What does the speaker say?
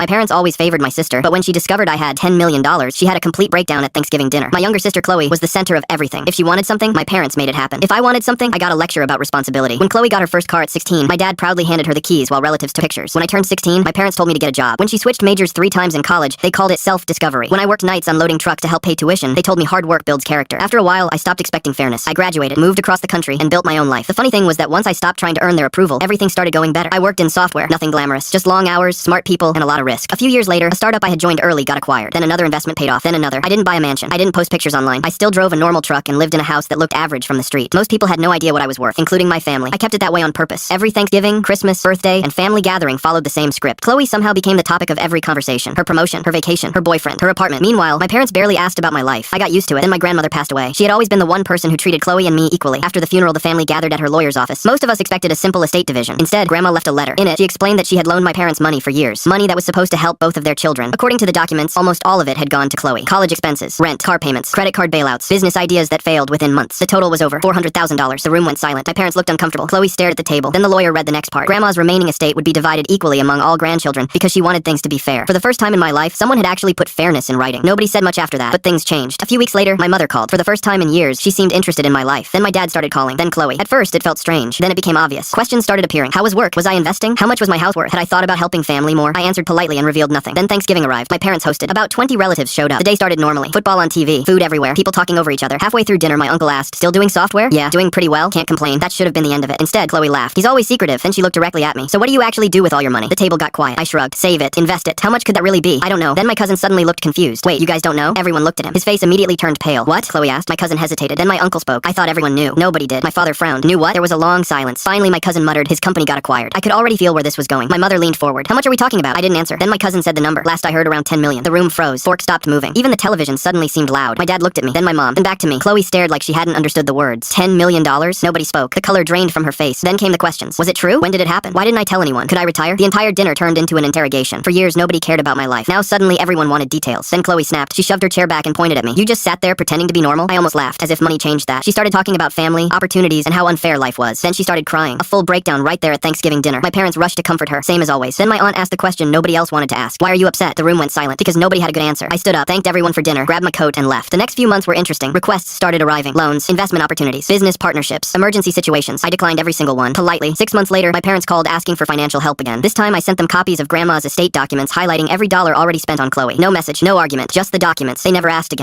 My parents always favored my sister, but when she discovered I had $10 million, she had a complete breakdown at Thanksgiving dinner. My younger sister Chloe was the center of everything. If she wanted something, my parents made it happen. If I wanted something, I got a lecture about responsibility. When Chloe got her first car at 16, my dad proudly handed her the keys while relatives took pictures. When I turned 16, my parents told me to get a job. When she switched majors 3 times in college, they called it self-discovery. When I worked nights unloading trucks to help pay tuition, they told me hard work builds character. After a while, I stopped expecting fairness. I graduated, moved across the country, and built my own life. The funny thing was that once I stopped trying to earn their approval, everything started going better. I worked in software, nothing glamorous, just long hours, smart people, and a lot of risk. A few years later, a startup I had joined early got acquired. Then another investment paid off, then another. I didn't buy a mansion. I didn't post pictures online. I still drove a normal truck and lived in a house that looked average from the street. Most people had no idea what I was worth, including my family. I kept it that way on purpose. Every Thanksgiving, Christmas, birthday, and family gathering followed the same script. Chloe somehow became the topic of every conversation. Her promotion, her vacation, her boyfriend, her apartment. Meanwhile, my parents barely asked about my life. I got used to it. Then my grandmother passed away. She had always been the one person who treated Chloe and me equally. After the funeral, the family gathered at her lawyer's office. Most of us expected a simple estate division. Instead, Grandma left a letter. In it, she explained that she had loaned my parents money for years. Money that was supposed to help both of their children. According to the documents, almost all of it had gone to Chloe. College expenses, rent, car payments, credit card bailouts, business ideas that failed within months. The total was over $400,000. The room went silent. My parents looked uncomfortable. Chloe stared at the table. Then the lawyer read the next part. Grandma's remaining estate would be divided equally among all grandchildren because she wanted things to be fair. For the first time in my life, someone had actually put fairness in writing. Nobody said much after that, but things changed. A few weeks later, my mother called. For the first time in years, she seemed interested in my life. Then my dad started calling. Then Chloe. At first, it felt strange. Then it became obvious. Questions started appearing. How was work? Was I investing? How much was my house worth? Had I thought about helping family more? I answered politely and revealed nothing. Then Thanksgiving arrived. My parents hosted. About 20 relatives showed up. The day started normally. Football on TV, food everywhere, people talking over each other. Halfway through dinner, my uncle asked, "Still doing software?" "Yeah, doing pretty well. Can't complain." That should have been the end of it. Instead, Chloe laughed. "He's always secretive." Then she looked directly at me. "So what do you actually do with all your money?" The table got quiet. I shrugged. "Save it. Invest it." "How much could that really be?" "I don't know." Then my cousin suddenly looked confused. "Wait, you guys don't know?" Everyone looked at him. His face immediately turned pale. "What?" Chloe asked. My cousin hesitated. Then my uncle spoke. "I thought everyone knew." "Nobody did." My father frowned. "Knew what?" There was a long silence. Finally, my cousin muttered, "His company got acquired." I could already feel where this was going. My mother leaned forward. "How much are we talking about?" I didn't answer. Then my cousin said the number. Last I heard, around 10 million. The room froze. Fork stopped moving. Even the television suddenly seemed loud. My dad looked at me. Then my mom. Then back to me. Chloe stared like she hadn't understood the words. $10 million? Nobody spoke. The color drained from her face. Then came the questions. Was it true? When did it happen? Why didn't I tell anyone? Could I retire? The entire dinner turned into an interrogation. For years, nobody cared about my life. Now suddenly everyone wanted details. Then Chloe snapped. She shoved her chair back and pointed at me. "You just sat there pretending to be normal?" I almost laughed, as if money changed that. She started talking about family, opportunities, and how unfair life was. Then she started crying. A full breakdown right there at Thanksgiving dinner. My parents rushed to comfort her, same as always. Then my aunt asked the question nobody else wanted to ask. "Why are you upset?" The room went silent, because nobody had a good answer. I stood up, thanked everyone for dinner, grabbed my coat, and left. The next few months were interesting. Requests started arriving. Loans, investment opportunities, business partnerships, emergency situations. I declined every single one, politely. 6 months later, my parents called asking for financial help again. This time I sent them copies of Grandma's estate documents highlighting every dollar already spent on Chloe. No message, no argument, just the documents. They never asked again.